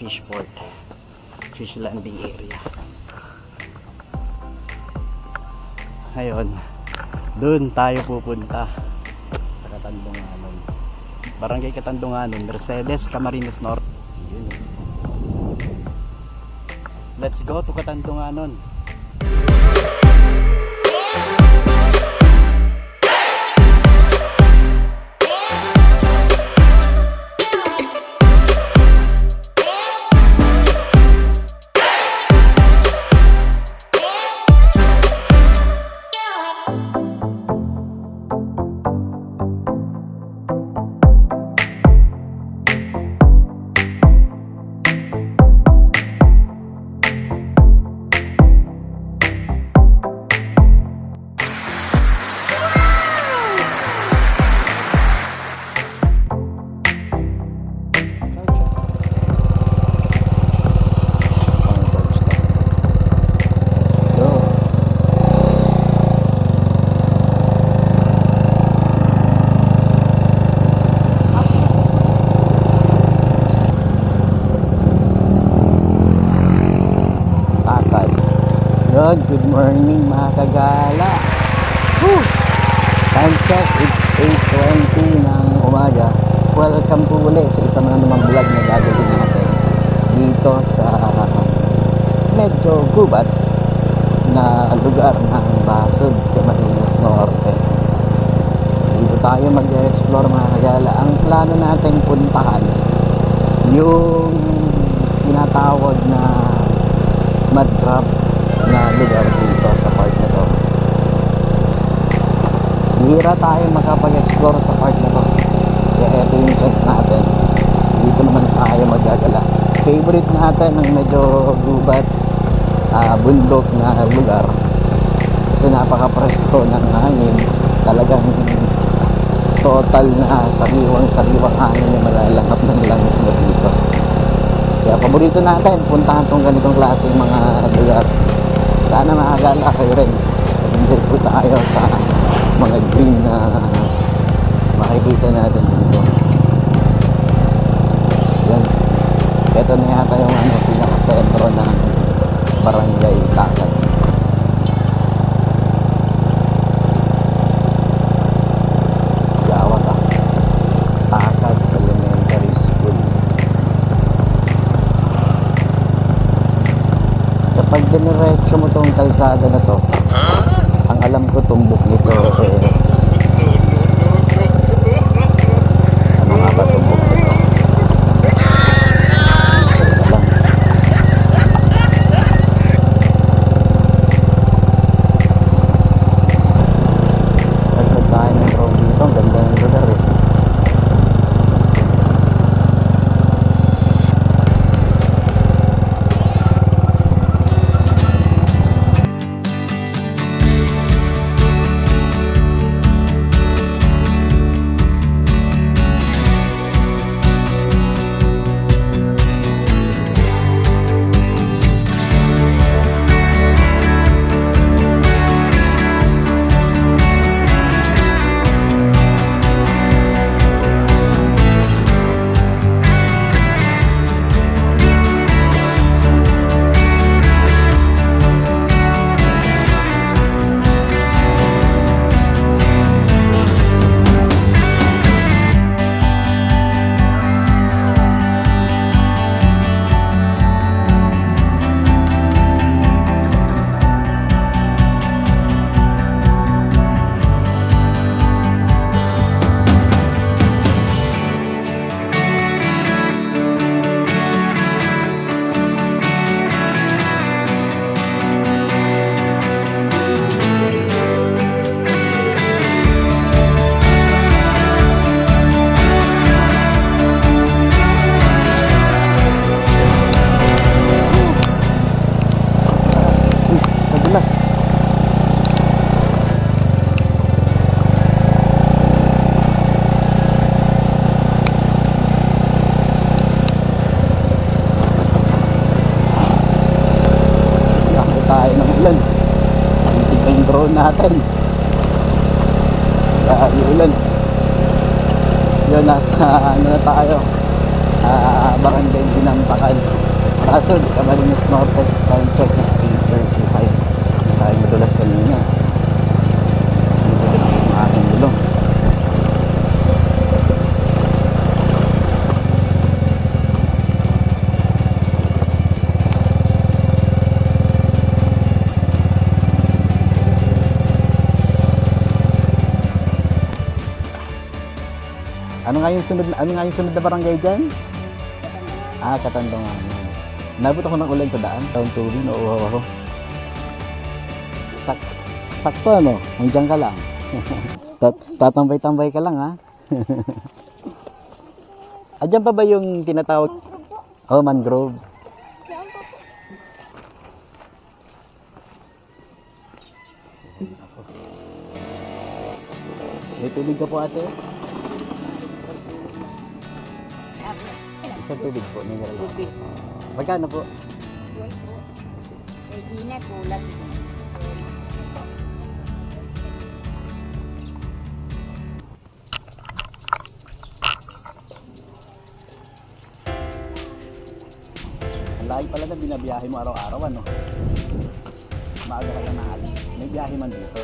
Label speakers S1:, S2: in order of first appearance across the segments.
S1: Fishport, fish landing area. Ngayon, doon tayo pupunta sa Katandunganon, Barangay Katandunganon, Mercedes, Camarines Norte. Yun. Let's go to Katandunganon. Good morning mga kagala. Time check, it's 8:20 ng umaga. Welcome po ulit sa isang namang vlog na gagawin natin dito sa medyo gubat na lugar ng Basud, Camarines Norte. So, dito tayo mag-explore mga kagala. Ang plano natin puntahan yung tinatawag na mud crab na lugar dito sa part na to. Bihira tayo makapag-explore sa part na to, kaya ito yung chance natin. Dito naman tayo magagala. Favorite natin ang medyo gubat, bundok na lugar kasi napaka-presko ng hangin. Talagang total na sariwang hangin yung malalanghap ng langis mo dito. Kaya paborito natin puntahan tong ganitong klaseng mga lugar. Sana makagala kayo rin. Enjoy po tayo sa mga green na makikita natin dito. Yan. Ito na yata yung pinaka-sentro ng Barangay Takad. Gawat Takad Elementary School. Kapag diniretso mo tong kalsada na to, ang alam ko tumbok nito ano nga ba tumbok nito? Nagpag tayo ng road dito, ang ganda ng lugar eh. drone natin. Kaya ulan. Yun, nasa ano na tayo, Barangay Dinampakan, Rason, Camarines Norte. Time check na 8:35. Tayo madulas kanina, madulas yung aking gulong. Ano nga yung sunod na barangay dyan? Katandungan. Nabot ako ng ulan sa daan. Taong tubig, nauuhaw ako. Sakto ano? Nandiyan ka lang. Tatambay-tambay ka lang ha. Adyan pa ba yung tinatawag? Oh, mangrove. May tubig ka po ate? Isang tubig po, mineral water. Magkano po?
S2: Yun po. Kay Gina, kulat.
S1: Ang lahi pala na binabiyahe mo araw-araw ano? Maaga ka lang na may biyahe man dito.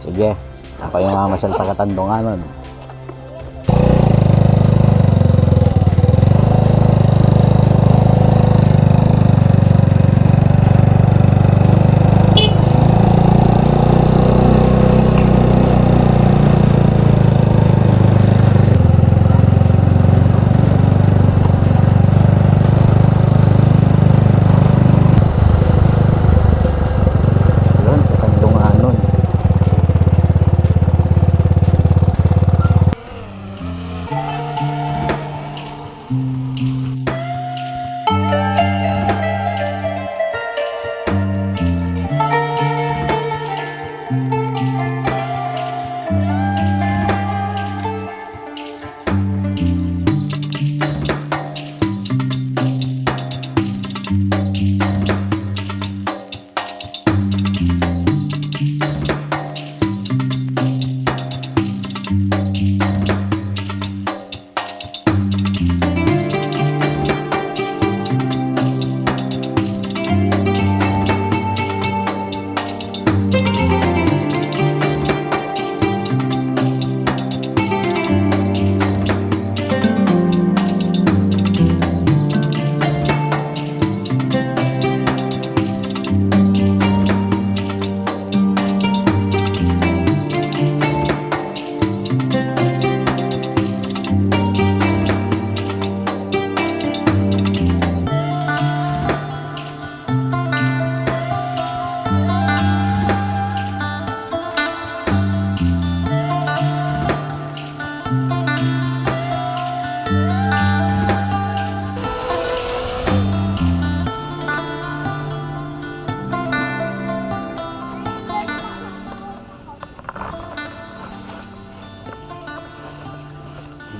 S1: Sige, ako yung mamasyal sa Katandunganon.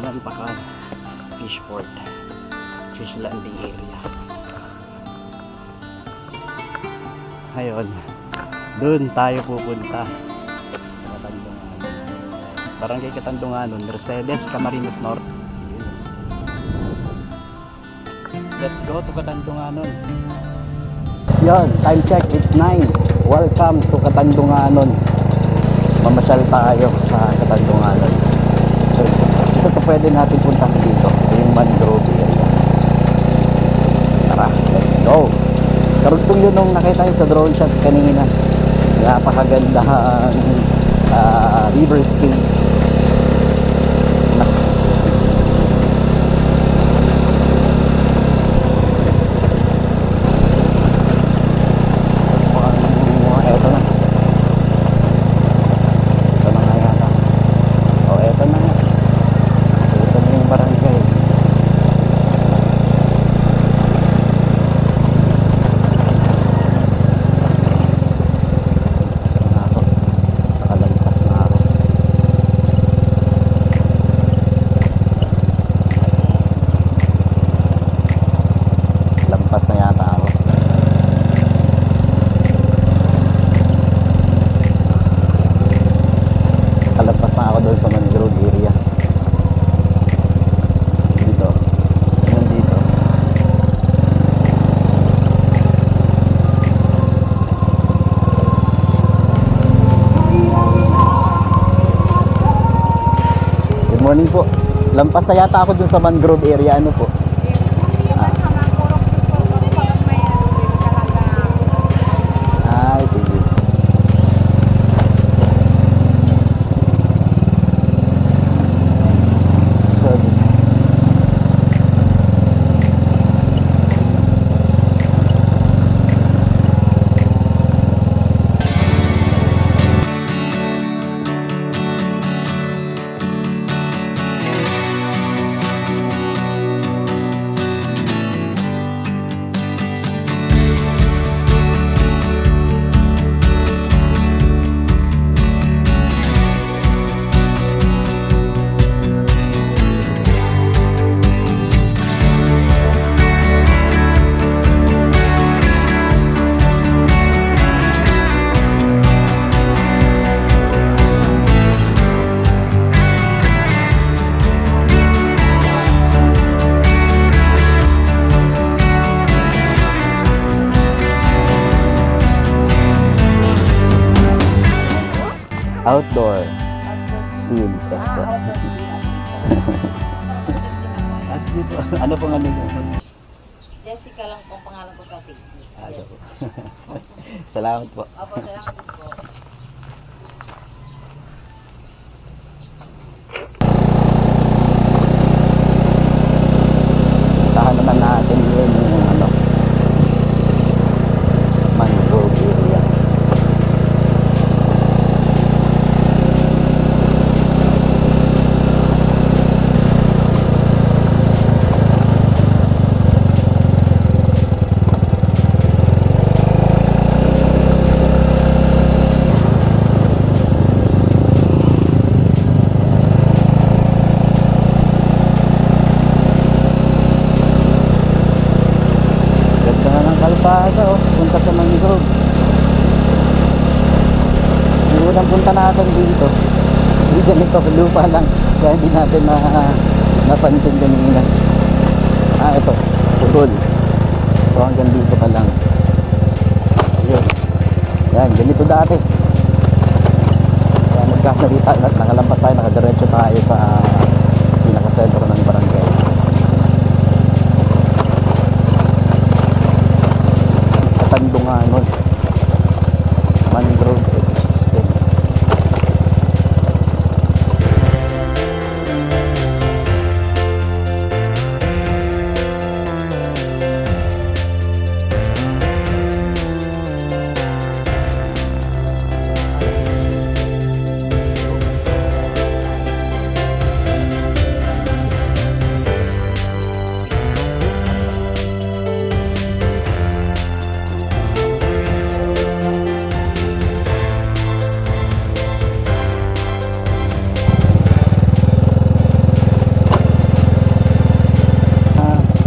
S1: Dinampakan Fishport, fish landing area. Ngayon, doon tayo pupunta. Katandunganon. Barangay Katandunganon, Mercedes, Camarines Norte. Let's go to Katandunganon. Yon, time check, it's 9. Welcome to Katandunganon. Mamasyal tayo sa Katandunganon. So, isa sa pwede natin puntahan dito, yung mangrove area. Tara, let's go. Karugtong yun nung nakita nyo sa drone shots kanina. Napakagandang Riverscape. Eto na. Ito na nga yata. O, eto na nga. Ito na yung barangay. Nakalampas na ako. Lampas na yata ako. Nakalampas na ako doon sa mangrove area. Dito. Yun dito. Good morning po. Lampas na yata ako dun sa mangrove area. Ano po? Ay, sige. Sorry. Outdoor scenes, Esther. As dito, ano pong ano nyo?
S2: Jessica lang po ang pangalan ko sa Facebook.
S1: Ano
S2: Yes.
S1: po? Salamat po.
S2: Opo, salamat po.
S1: Tahan naman natin yun yung ano, mangrove area. Ganda na ng kalsada, oh. Punta sa mangrove. Yung unang punta natin dito, hindi ganito, lupa lang. Kaya hindi natin napansin kanina. Ito, putol. So hanggang dito pa lang. Ayun. Yan, ganito dati. Kaya nagkakalita, nakalampas tayo, nakadiretso tayo sa pinakasentro ng barangay. Tandunganon, mangrove ecosystem.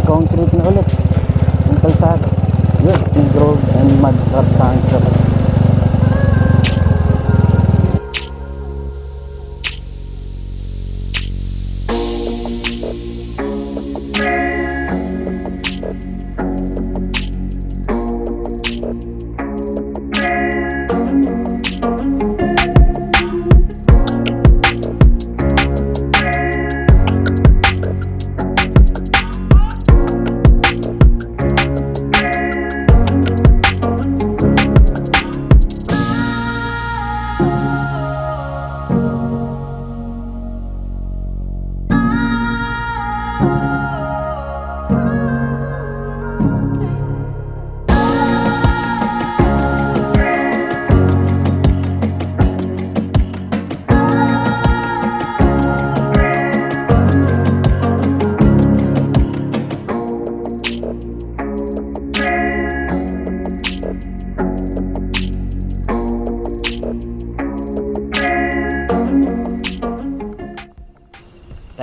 S1: Concrete na ulit yung kalsada. Yun, mangrove and mud trap sanctuary.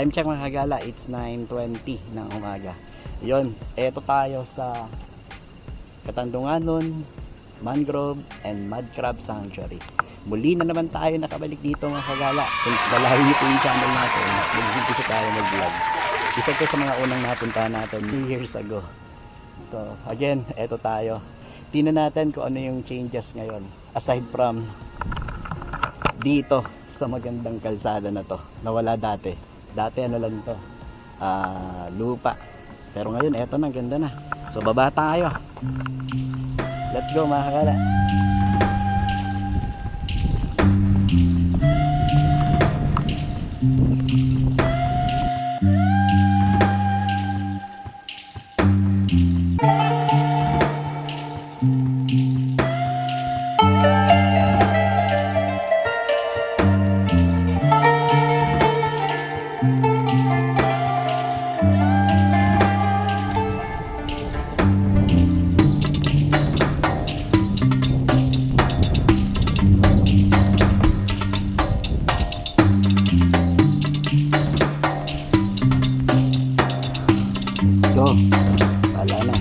S1: Time check mga kagala, it's 9:20 ng umaga. Yun, eto tayo sa Katandunganon Mangrove and Mud Crab Sanctuary. Muli na naman tayo nakabalik dito mga kagala. Kung dalahin niyo po yung channel natin, mag-umpisa tayo mag-vlog. Isa ko sa mga unang napuntahan natin 2 years ago. So again, eto tayo. Tingnan natin kung ano yung changes ngayon. Aside from dito sa magandang kalsada na to, na wala dati. Dati ano lang to, lupa. Pero ngayon, eto na, ganda na. So baba tayo. Let's go mga kagala. Let's go. Wala na.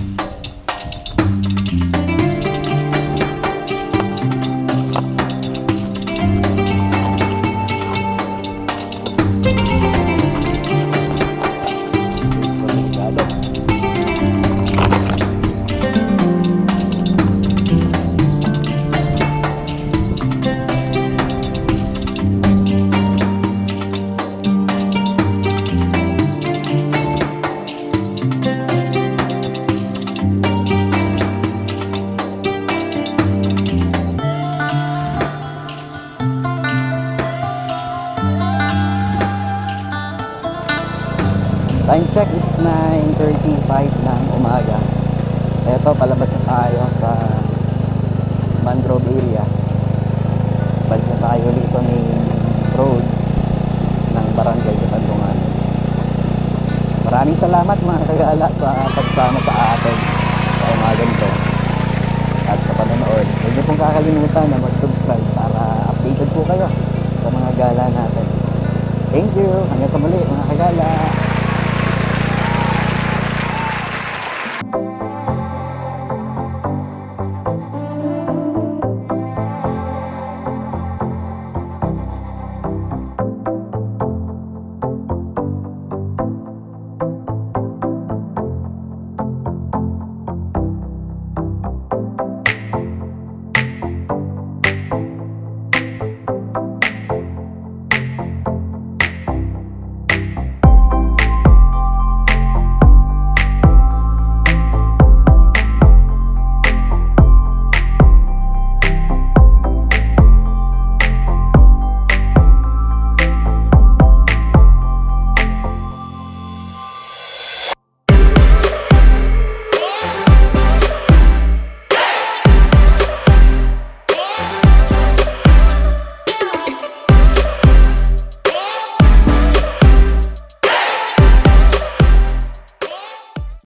S1: Time check, it's 9:35 ng umaga. Eto, palabas na tayo sa Mangrove area. Balik na tayo ulit sa main road ng Barangay Katandunganon. Maraming salamat mga kagala sa pagsama sa atin sa umaga nito at sa panonood. Huwag niyo pong kakalimutan na mag-subscribe para updated po kayo sa mga gala natin. Thank you. Hanggang sa muli mga kagala.